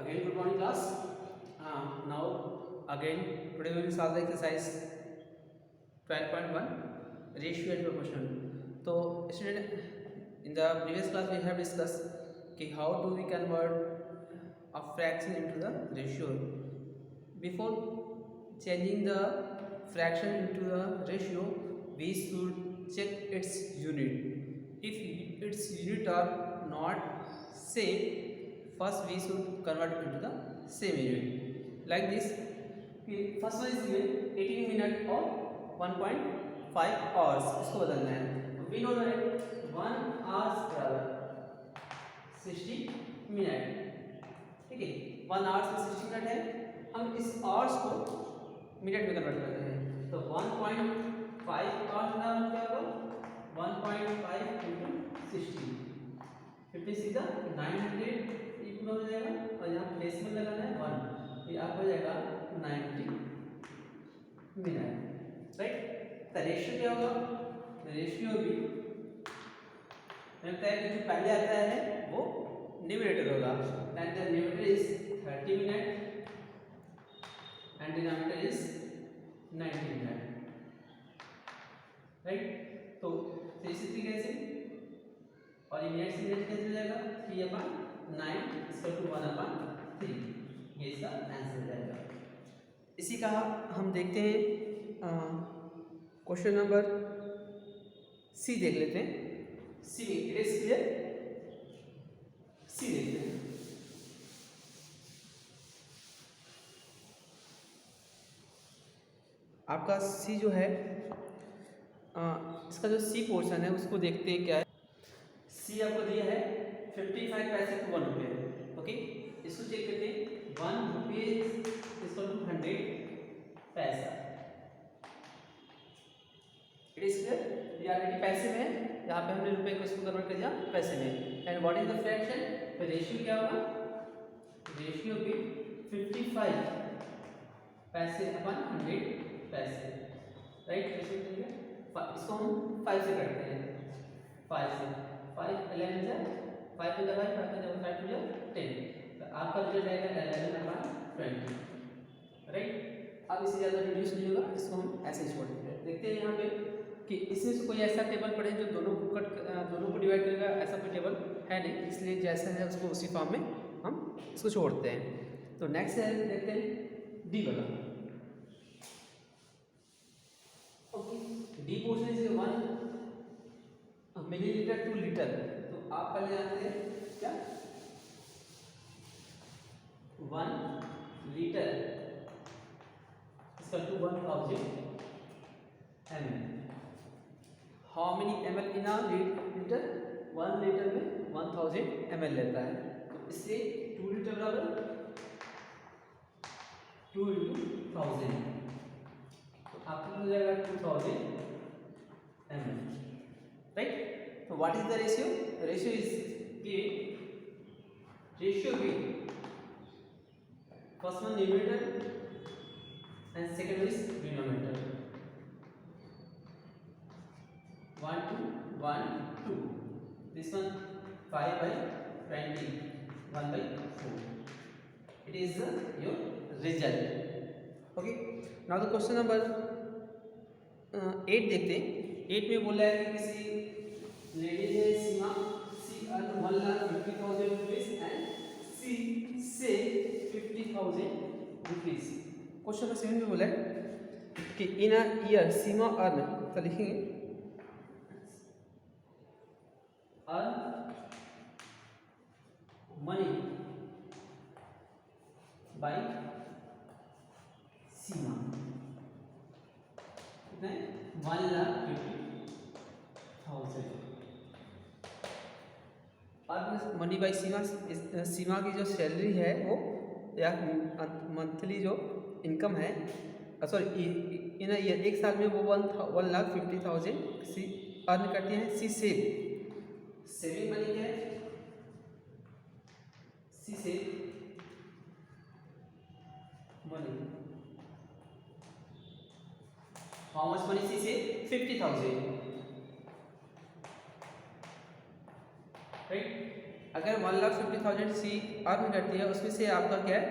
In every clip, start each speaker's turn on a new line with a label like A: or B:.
A: Again, good morning, class. Now, again, today we will solve the exercise 12.1 ratio and proportion. So, student, in the previous class we have discussed how do we convert a fraction into the ratio. Before changing the fraction into the ratio, we should check its unit. If its unit are not same, first we should convert it into the same unit. Like this, first one is given 18 minutes or 1.5 hours. इसको बदलना है. We know that 1 hours बराबर 60 minute. ठीक है, 1 hours में 60 minute है. हम इस hours को मिनट में कन्वर्ट करते हैं. तो 1.5 hours का क्या होगा? 1.5 into 60. 50 सीधा 900 इक्वल हो जाएगा और यहाँ प्लेस में लगाना है 1. ये आप हो जाएगा 90 मिनट. राइट. तो रेशियो क्या होगा? रेशियो भी लगता है कि जो पहले आता है वो न्यूमरेटर होगा. And the numerator is 30 minute and denominator is 90 minute. Right. तो 360 कैसे और ये मिनट से मिनट कैसे हो जाएगा? 3/9 = 1/3. ये इसका आंसर हो जाएगा. इसी का हम देखते हैं क्वेश्चन नंबर सी देख लेते हैं. See it is clear. See देखते हैं. आपका सी जो है इसका जो सी पोर्शन है उसको देखते हैं क्या है. सी आपको दिया है 55 पैसे को 1 रुपये. ओके, इसको चेक करते हैं. 1 रुपये इक्वल टू 100 पैसा. It is clear. ये ऑलरेडी पैसे में है, यहाँ पे हमने रुपए को इसको कन्वर्ट कर दिया पैसे में. And what is the fraction? तो रेशियो क्या होगा? रेशियो भी 55 पैसे अपन 100 पैसे. राइट. इसको हम 5 से करते हैं. 5 से 5 11 जा 5 to the 5 5 to the 5 to the 10. तो आपका रिजल्ट आएगा 11/20. राइट. अब इससे ज़्यादा रिड्यूस नहीं होगा, इसको हम ऐसे ही छोड़ देते हैं. देखते हैं यहाँ पे कि इसमें से कोई ऐसा टेबल पढ़े जो दोनों को डिवाइड करेगा. ऐसा कोई टेबल है नहीं, इसलिए जैसा है उसको उसी फॉर्म में हम इसको छोड़ते हैं. तो नेक्स्ट है, देखते हैं डी वाला. Okay, D portion is 1 millilitre to litre. तो आप पहले जानते हैं क्या? 1 litre equal to 1000 ml. How many ml in a litre? 1 litre में 1000 ml लेता है. तो इससे 2 लीटर बराबर 2 into 1000. तो आपको मिल जाएगा 2000 ml. राइट. तो what is the ratio? Ratio is कि रेशियो भी first one numerator and second is denominator. 1 to 1 2. This one 5/20 1/4. It is your result. Okay. Now the question number 8 देखते हैं. 8 में बोला है कि किसी लेडी ने सीमा सी अर्न 1,50,000 रुपीज एंड सी से 50,000 रुपीज. क्वेश्चन नंबर 7 में बोला है कि इन अ ईयर सीमा अर्न, तो लिखेंगे अर्न मनी बाय सीमा. कितना है? 1,50,000. अर्न मनी बाय सीमा. सीमा की जो सैलरी है वो या मंथली जो इनकम है, सॉरी इन एक साल में वो 1,50,000 सी अर्न करती हैं. सी सेविंग मनी क्या है? She save money. How much money she save? 50,000. Right. अगर 1,50,000 सी अर्न करती है, उसमें से आपका क्या है,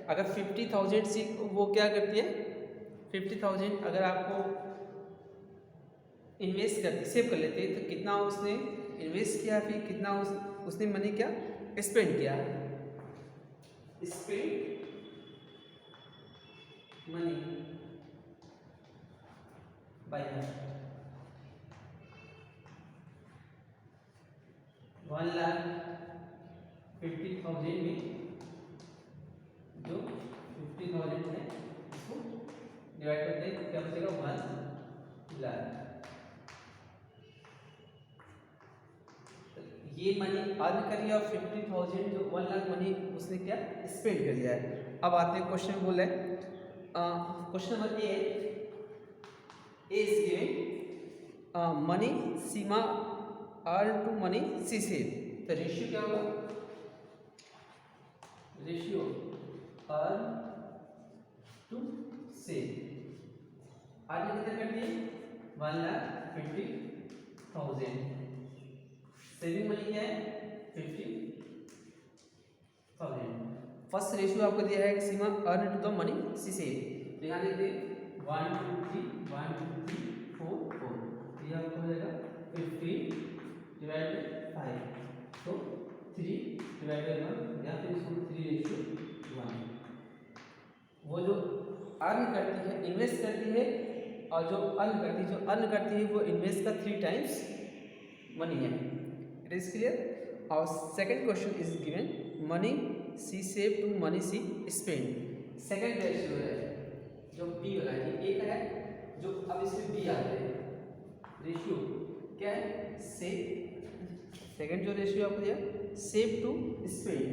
A: अगर 50,000 सी वो क्या करती है, 50,000 अगर आपको इन्वेस्ट करती, सेव कर लेते हैं, तो कितना उसने इन्वेस्ट किया, फिर कितना उसने मनी क्या स्पेंड किया, स्पेंड मनी बाय 1,50,000 में जो 50,000 है इसको डिवाइड करते हैं, क्या बचेगा 1,00,000। ये मनी अर्न करिए और 50,000 जो 1,00,000 मनी उसने क्या स्पेंड कर दिया है। अब आते हैं क्वेश्चन में, बोला है question number A is giving money Seema earn to money she save, तो रेशियो क्या होगा, रेशियो अर्न टू सेव, आगे कितना कर दिए 1,50,000, सेविंग मनी क्या है 50,000। फर्स्ट रेशियो आपको दिया है Seema earn to the money she save, यहाँ देखते 1 2 3 1 2 3 4 4, ये आपको हो जाएगा 50 डिवाइड बाय 5, तो 3 डिवाइड बाय 1, या फिर इसको 3:1। वो जो अर्न करती है, इन्वेस्ट करती है, और जो अर्न करती है वो इन्वेस्ट का 3 टाइम्स मनी है। It is clear. और second question is given money she save to money she spend, second ratio है जो बी वाला है, ये एक है जो अब इसमें बी आ रहा है, रेशियो क्या है सेव, सेकंड जो रेशियो आपको दिया save to spend,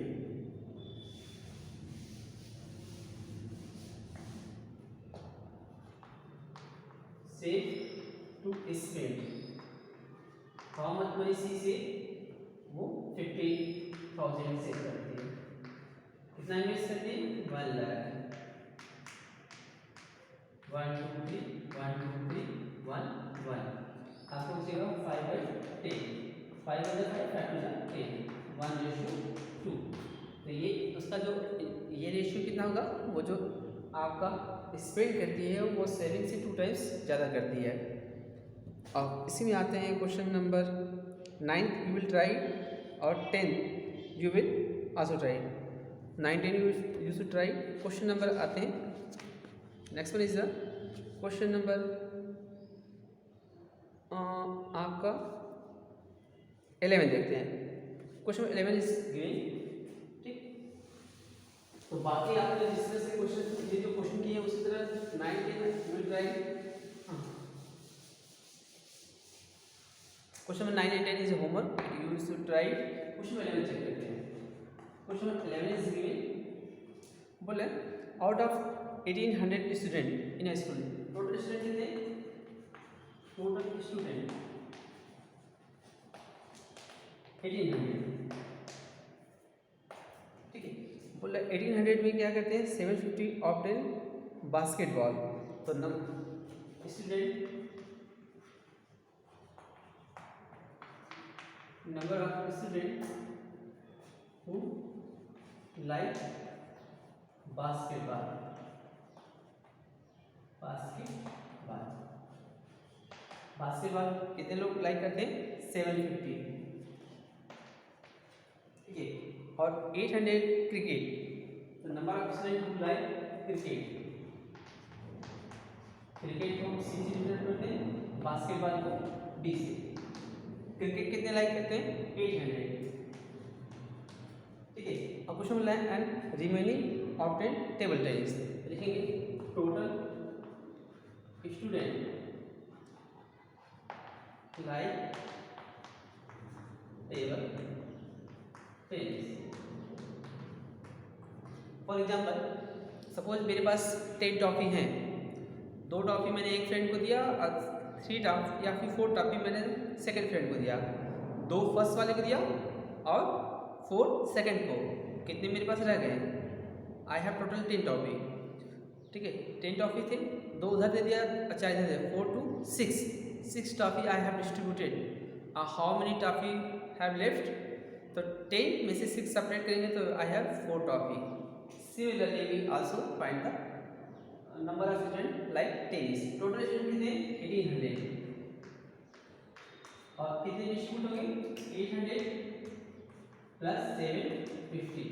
A: save to spend, how much money she से वो 50,000 सेव करती है, कितना इन्वेस्ट करती है 1,00,000, 1 2 3 1 2 3 1 1, आपको बचेगा 5/10, 5 × 5 5 × 10 1:2, तो ये उसका जो ये रेशियो कितना होगा, वो जो आपका स्पेंड करती है वो सेविंग से 2 टाइम्स ज़्यादा करती है। अब इसी में आते हैं question number 9 you will try और 10 you will also try, 9 10 you should try. Question number आते हैं, next one is the question number आपका 11 देखते हैं। क्वेश्चन 11 इज गिवन, ठीक, तो बाकी आपने डिस्कस के क्वेश्चन, ये जो क्वेश्चन किए उसी तरह 9 10 you will try. Question number 9 and 10 is homework, you should try. Question 11 check करते हैं। क्वेश्चन 11 इज गिवन, बोले out of 1800 student in a school, total student कितने, टोटल स्टूडेंट 1800, ठीक है। बोला 1800 में क्या करते हैं 750 ऑब्टेन बास्केटबॉल, तो student number of students who like basketball, basketball कितने लोग लाइक करते हैं 750, ठीक है। और 800 क्रिकेट, तो number of student who like cricket, cricket को सी से डिनोट करते हैं, बास्केटबॉल को बी से। क्रिकेट कितने लाइक करते हैं 800, ठीक है। अब क्वेश्चन मिला है and remaining obtain table tennis, लिखेंगे total student like table tennis. For example suppose मेरे पास 10 टॉफी हैं, 2 टॉफी मैंने एक फ्रेंड को दिया और 3 टॉफी या फिर 4 टॉफी मैंने सेकंड फ्रेंड को दिया, 2 फर्स्ट वाले को दिया और 4 सेकंड को, कितने मेरे पास रह गए, आई हैव टोटल 10 टॉफी, ठीक है। 10 टॉफी थे, 2 उधर दे दिया, अच्छा इधर दे 4 to 6 toffee I have distributed, how many toffee have left तो 10 में से 6 सेपरेट करेंगे तो I have 4 toffee. Similarly we also find the number of student like tennis. Total student कितने 1800 और कितने डिस्ट्रीब्यूट होंगे 800 प्लस 750।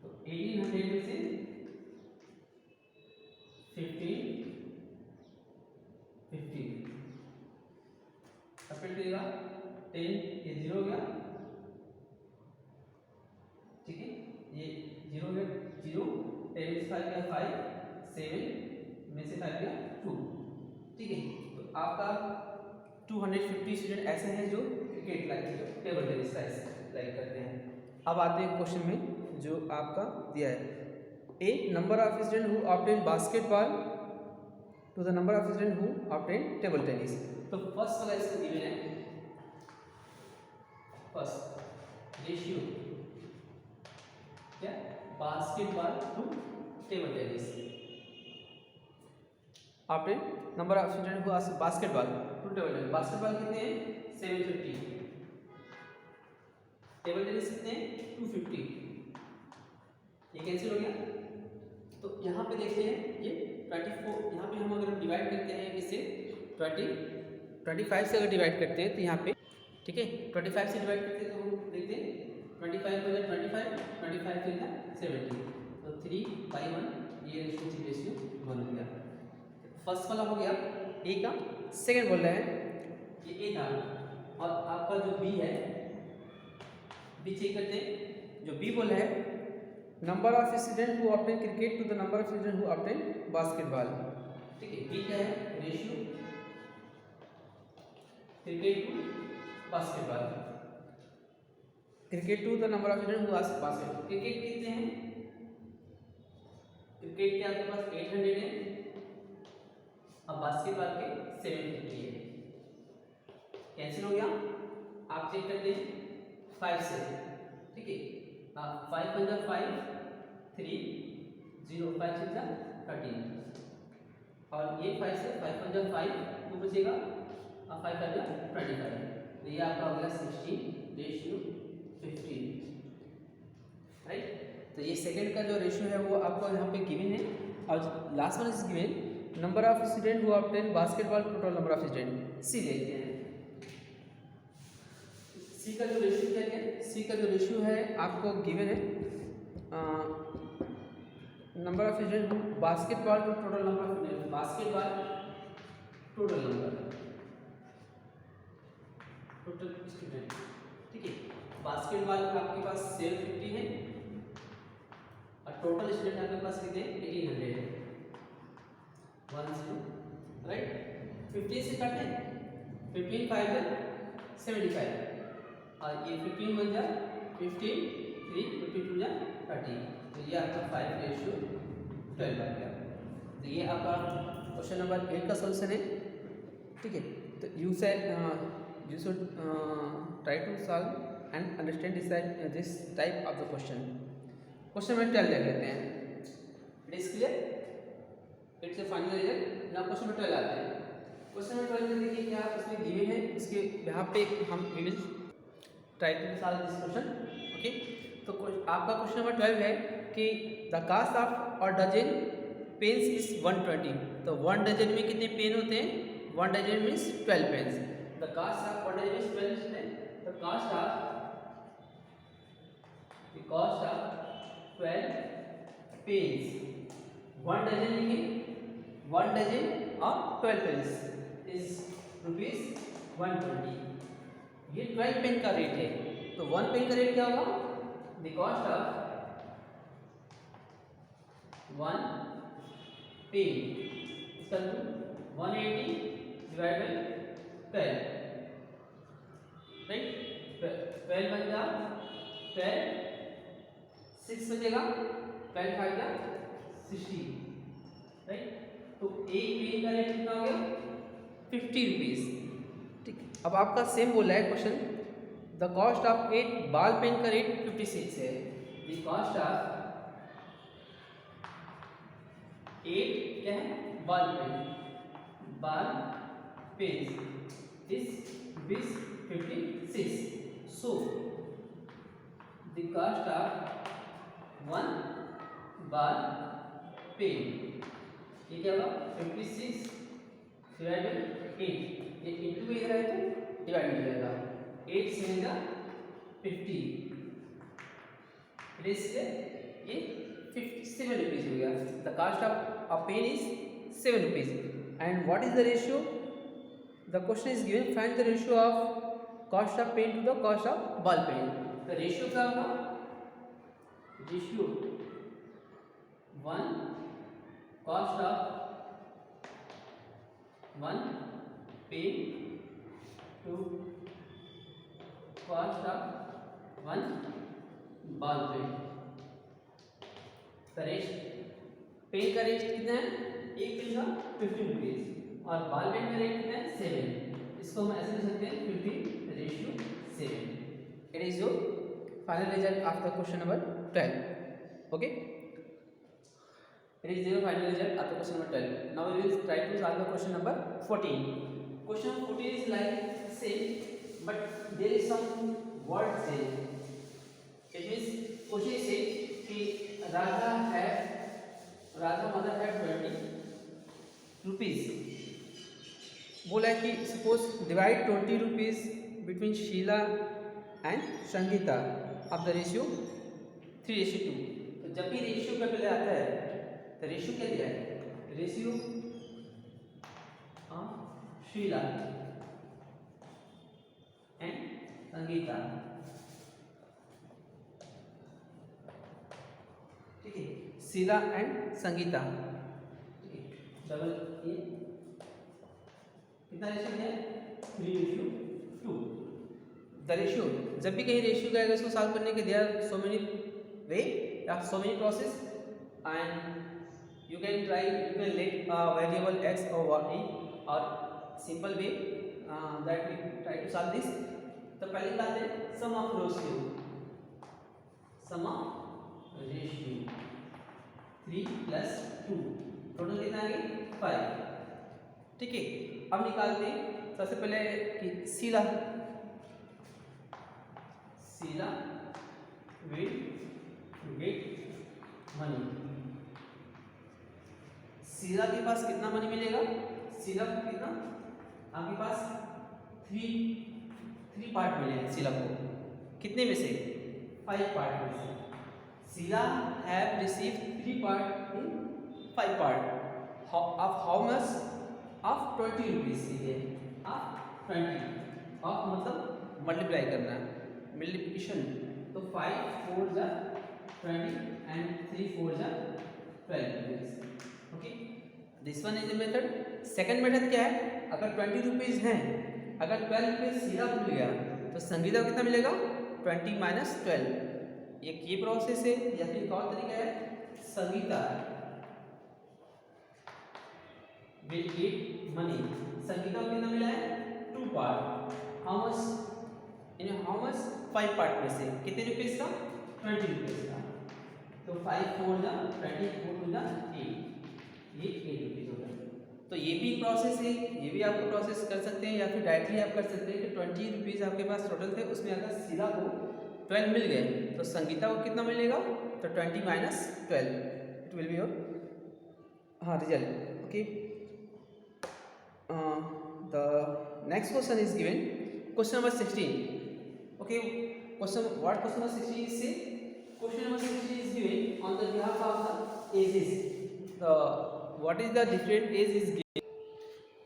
A: तो 1800 में से 15 सेपरेट करिएगा 10 ये 0 हो गया, ठीक है, ये 0 हो गया 0, 10 में से 5 गया 5, 7 में से 5 गया 2, ठीक है। तो आपका 250 स्टूडेंट ऐसे हैं जो cricket like table tennis like करते हैं। अब आते हैं क्वेश्चन में जो आपका दिया है, a number of student who obtain basketball to the number of student who obtain table tennis. तो फर्स्ट वाला इसको गिवन है, फर्स्ट रेशियो क्या बास्केटबॉल टू टेबल टेनिस। आपने number of student who basketball to table tennis, basketball कितने हैं 750, table tennis कितने हैं 250, ये कैंसिल हो गया। तो यहाँ पे देखते हैं ये 24, यहाँ पे हम अगर डिवाइड करते हैं इसे 25 से अगर डिवाइड करते हैं तो यहाँ पे ठीक है 25 से डिवाइड करते हैं तो हम देखते हैं 25 को 25 फिर 70, तो 3/1 ये रेशियो 1 हो गया। फर्स्ट वाला हो गया ए का। सेकंड बोल रहे हैं ये ए था और आपका जो बी है, बी चेक करते हैं, जो बी बोल रहा है number of student who obtain cricket to the number of student who obtain basketball, ठीक है। बी क्या है ratio cricket to basketball, cricket to the number of student who basketball. Cricket कितने हैं, क्रिकेट के आपके पास 800 है और बास्केटबॉल के 750 है, कैंसिल हो गया। आप चेक करते हैं 5 से, ठीक है, 5 5 5 3 0 5 6 13 और ये 5 से 5 5 5 2 बचेगा और 5 5 25, तो ये आपका हो गया 16:15, राइट। तो ये सेकंड का जो रेशियो है वो आपको यहाँ पे गिवन है। और last one is given number of student who obtain basketball total number of student. See देखते हैं, सी का जो रेशियो क्या है, सी का जो रेशियो है आपको गिवन है number of student basketball to total number of student, basketball total number total student, ठीक है। बास्केटबॉल आपके पास 750 है और टोटल स्टूडेंट आपके पास कितने 1800 है, 10, राइट। 15 से काटे 15 5 75 और ये 15 बन जा 15 3 52 जा 30, तो ये आपका 5:12 आ गया। तो ये आपका क्वेश्चन नंबर 8 का सॉल्यूशन है, ठीक है। तो you should try to solve and understand this type of the question. Question number 12 देख लेते हैं। It is clear, it's a final result. Now question number 12 आते हैं। क्वेश्चन नंबर 12 में देखिए क्या उसमें गिवन है, इसके यहाँ पे हम we will try to solve this question, okay. तो आपका क्वेश्चन नंबर 12 है कि द कास्ट ऑफ और डजन पेन्स इज 120। तो 1 डजन में कितने पेन होते हैं, 1 dozen means 12 pens. The cost of 1 dozen means 12 है, the cost of 12 pens, 1 dozen लिखिए, 1 डजन और 12 पेन्स इज ₹120। ये 12 पेन का रेट है, तो 1 पेन का रेट क्या होगा, the cost of 1 pen equal to 180 divide by 12, right. 12 बन जा 12, 6 बचेगा, 12 5 जा 60, राइट। तो एक पेन का रेट कितना हो गया 50 रुपीज, ठीक। अब आपका सेम बोला है question, the cost of 8 ball pen का रेट 56 है। द कॉस्ट ऑफ 8 क्या है ball pen is 56। So the cost of one ball pen, ये क्या होगा 56 डिवाइड बाई 8, ये इंटू इधर है तो डिवाइड हो जाएगा, 8 7 का 50, ये 57 रुपीज हो गया। The cost of a pen is 7 rupees and what is the ratio, the question is given find the ratio of cost of pen to the cost of ball pen. The ratio क्या होगा, ratio 1 cost of 1 pen to cost of 1 ball pen. The rate pen का rate कितना है, एक pen का 15 rupees और ball pen का rate कितना है 7, इसको हम ऐसे लिख सकते हैं 50:7। It is your final result of the question number 12। Okay, it is your final result after question number 12. Now we will try to solve the question number 14. Question 14 is like same but there is some word change. It means question is saying कि Radha mother had 20 rupees. बोला है कि suppose divide 20 rupees between Sheila and Sangeeta of the ratio 3:2. तो जब भी ratio का पहले आता है तो रेशियो क्या दिया है, रेशियो शीला एंड संगीता, ठीक है, शीला एंड संगीता, ठीक है, डबल ए कितना रेशियो दिया है 3:2। द रेशियो जब भी कहीं रेशियो का आएगा इसको सॉल्व करने के दिया सो मेनी वे या so many process and you can let variable x or y or simple way that we try to solve this। तो पहले बात है sum of ratio 3 + 2 टोटल कितना आ गया 5, ठीक है। अब निकालते हैं सबसे पहले कि Sheela will get money, Sheela के पास कितना मनी मिलेगा, शीला को कितना आपके पास 3 पार्ट मिले हैं शीला को, कितने में से 5 पार्ट में से। Sheela have receive 3 part in 5 part of how much, of 20 rupees, सीधे ऑफ 20, ऑफ मतलब मल्टीप्लाई करना, मल्टीप्लिकेशन, तो 5 4 जा 20 and 3 4 जा 12 rupees. Okay, this one is the method. Second method क्या है, अगर 20 रुपीज हैं, अगर 12 रुपीज शीला को मिल गया तो संगीता को कितना मिलेगा 20 - 12। एक ये प्रोसेस है या फिर एक और तरीका है, Sangeeta will get money, Sangeeta को कितना मिला है 2 पार्ट, हाउ मच 5 पार्ट में से कितने रुपीज का 20 रुपीज का, तो 5 4 जा 20 4 2 जा 8, ये 8 रुपीज होगा। तो ये भी प्रोसेस है, ये भी आप प्रोसेस कर सकते हैं या फिर डायरेक्टली आप कर सकते हैं कि 20 रुपीज आपके पास टोटल थे, उसमें अगर शीला को 12 मिल गए तो संगीता को कितना मिलेगा, तो 20 - 12 it will be your result. Okay, the next question is given question number 16। Okay, question number 16 is say, question number 16 is given on the behalf of the ages, the what is the different age is given,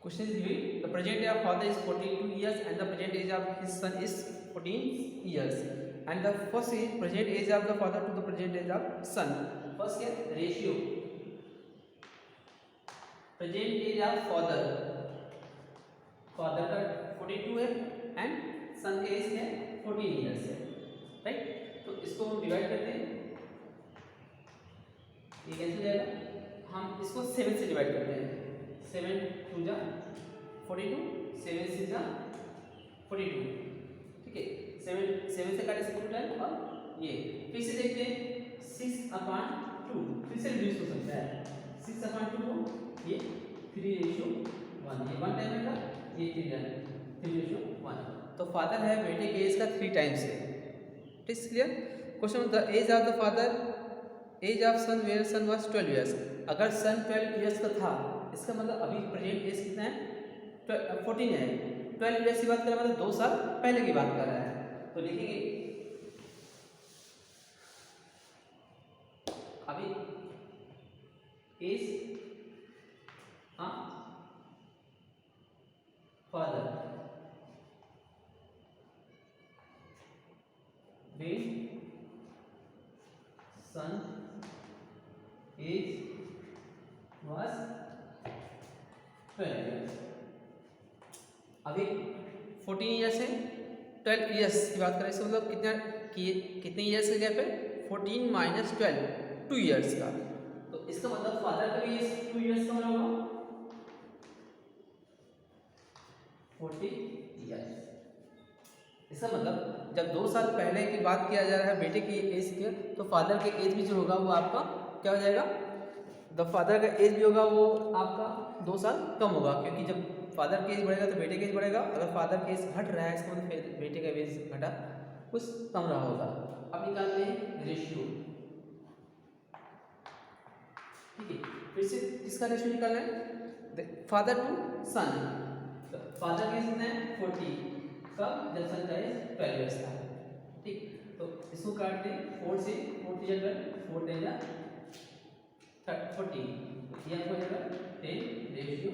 A: question is given the present age of father is 42 years and the present age of his son is 14 years and the first is present age of the father to the present age of son। first क्या ratio, present age of father का 42 है and सन का as है 14 years है, right. तो इसको हम divide करते हैं, ये कैसे हो जाएगा, हम इसको 7 से डिवाइड करते हैं, 7 2 जा 42, 7 6 जा 42, ठीक है। 7 से काटे 7 और ये फिर से देखते हैं 6/2, फिर से रिड्यूस हो सकता है 6/2 को ये 3:1, ये 1 टाइम का, ये 3:1, तो फादर है बेटे के एज का 3 टाइम्स है, it is clear. Question the age of the father, age of son where son was 12 years. अगर सन 12 इयर्स का था, इसका मतलब अभी प्रेजेंट एज कितना है, 14 है। 12 इयर्स की बात कर रहा है मतलब 2 साल पहले की बात कर रहा है। तो लिखेंगे अभी age father when son age was 12 years। अभी 14 ईयर्स है, 12 ईयर्स की बात करें इसका मतलब कितने ईयर्स का गैप है, 14 माइनस 12, 2 ईयर्स का। तो इसका मतलब फादर का भी 2 ईयर्स का होगा, 40 ईयर्स। इसका मतलब जब 2 साल पहले की बात किया जा रहा है बेटे की एज के, तो फादर के एज भी जो होगा वो आपका क्या हो जाएगा, द फादर का एज भी होगा वो आपका 2 साल कम होगा, क्योंकि जब फादर का एज बढ़ेगा तो बेटे का एज बढ़ेगा। अगर फादर का एज घट रहा है इसका मतलब फिर बेटे का एज घटा कुछ कम रहा होगा। अब निकालते हैं रेशियो, ठीक है। फिर से किसका रेशियो निकालना है, फादर टू सन। फादर का एज कितना है 40, कब, जब सन का एज 12 इयर्स था, ठीक। तो इसको काटते हैं 4 से, 4 3 12, 4 10 40, ये आपको जाएगा 10:3।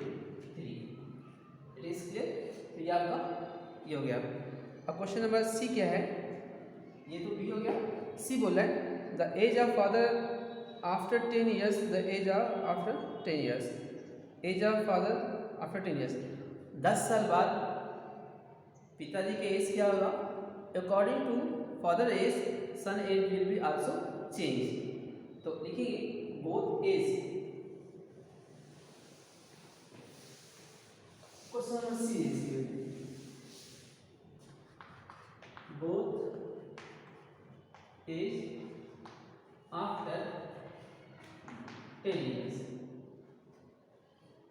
A: It is clear. तो ये आपका ये हो गया। अब क्वेश्चन नंबर सी क्या है, ये तो बी हो गया। सी बोला है the age of father after 10 years, the age of after 10 years, age of father after 10 years. 10 साल बाद पिताजी के एज क्या होगा, according to father age son age will be also change. तो देखिए both age, question number C is both age after 10 years.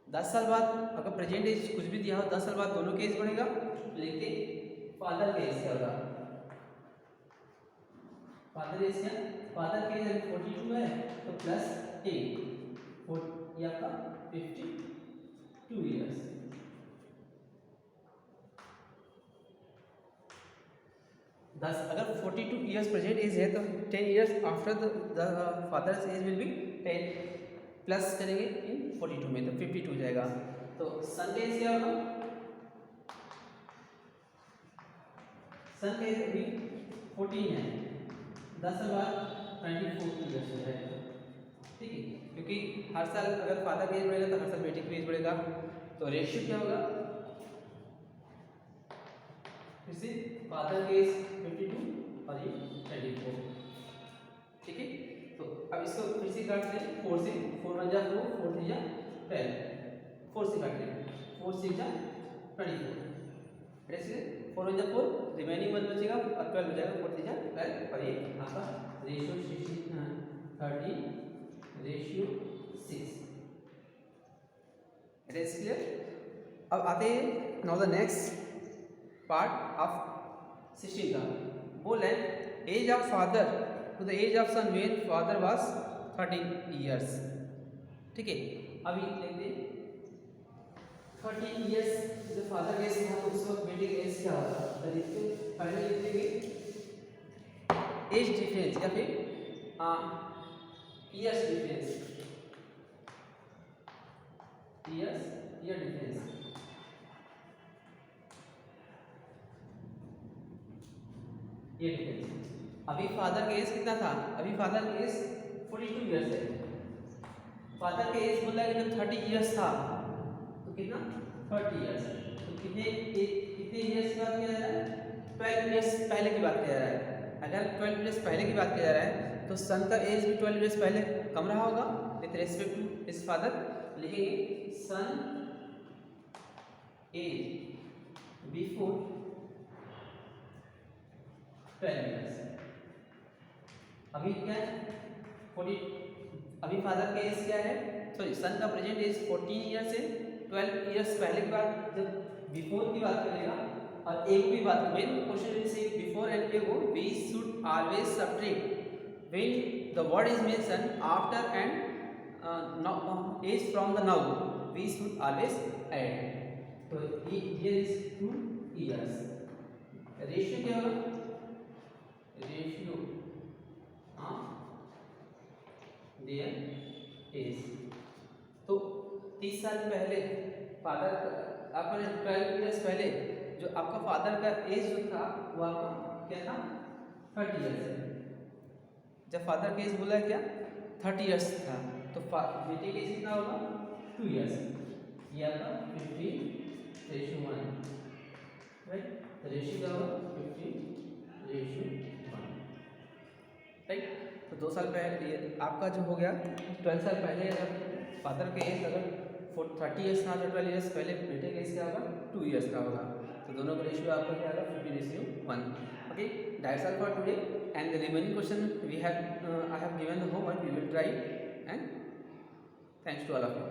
A: 10 साल बाद अगर प्रेजेंट एज कुछ भी दिया हो, 10 साल बाद दोनों के एज बढ़ेगा। तो लिखते फादर के एज क्या होगा, फादर एज क्या, फादर के एज 42 है तो प्लस 10, ये आपका 52 इयर्स। अगर 42 इयर्स प्रेजेंट एज है तो 10 years after the father's age will B 10 plus करेंगे इन 42 में तो 52 हो जाएगा। तो सन का एज क्या होगा, सन का एज अभी 14 है, 10 साल बाद 24 इयर्स हो जाएगा, ठीक है। क्योंकि हर साल अगर फादर का एज बढ़ेगा तो हर साल बेटे का एज बढ़ेगा। तो रेशियो क्या होगा, फिर से फादर के एज 52 और ये 24, ठीक है। तो अब इसको फिर से काटते हैं 4 से, 4 1 जा 4, 4 3 जा 12, 4 से काटते हैं, 4 6 जा 24, ऐसे 4 1 जा 4, रिमेनिंग 1 बचेगा और 12 हो जाएगा, 4 3 जा 12 और ये आपका ratio 30 ratio 6। It is clear. अब आते हैं now the next part of 16 का। बोल है age of father to the age of son when father was 13 years, ठीक है। अभी देखते हैं 13 इयर्स जब फादर एज था तो उस वक्त बेटे का एज क्या होगा, तो देखते हैं पहले लिखेंगे एज डिफरेंस या फिर इयर्स डिफरेंस, ईयर डिफरेंस। ये डिफरेंस, अभी फादर का एज कितना था, अभी फादर का एज 42 इयर्स है। फादर का एज बोला है कि जब 30 इयर्स था तो कितना 30 इयर्स, तो कितने इयर्स की बात किया जा रहा है, 12 इयर्स पहले की बात किया जा रहा है। अगर 12 इयर्स पहले की बात किया जा रहा है तो सन का एज भी 12 इयर्स पहले कम रहा होगा with respect to his father. लिखेंगे सन एज बिफोर 12 इयर्स। अभी क्या है 40, अभी फादर का एज क्या है, सॉरी सन का प्रेजेंट एज 14 इयर्स है। 12 इयर्स पहले की बात, जब बिफोर की बात करेगा और एगो की बात, when question is say before and ego, we should always subtract when the word is mentioned after and now is from the noun, we should always add. तो here is 2 years. रेशियो क्या होगा, ratio there is, तो 30 साल पहले father, आपने 12 years पहले जो आपका फादर का एज जो था वो आपका क्या था, 30 ईयर्स। जब फादर का एज बोला क्या, 30 ईयर्स था, तो बेटे का एज कितना होगा, 2 ईयर्स। ये आपका 15:1, राइट। तो रेशियो क्या होगा, 15:1, राइट। तो 2 साल पहले ये आपका जो हो गया, 12 साल पहले अगर फादर का एज अगर 30 ईयर्स था तो 12 ईयर्स पहले बेटे का एज क्या होगा, 2 ईयर्स का होगा। तो दोनों का रेशियो आपका क्या होगा, 15:1। Okay, that's all for today and the remaining question we have I have given the homework, we will try and thanks to all of you.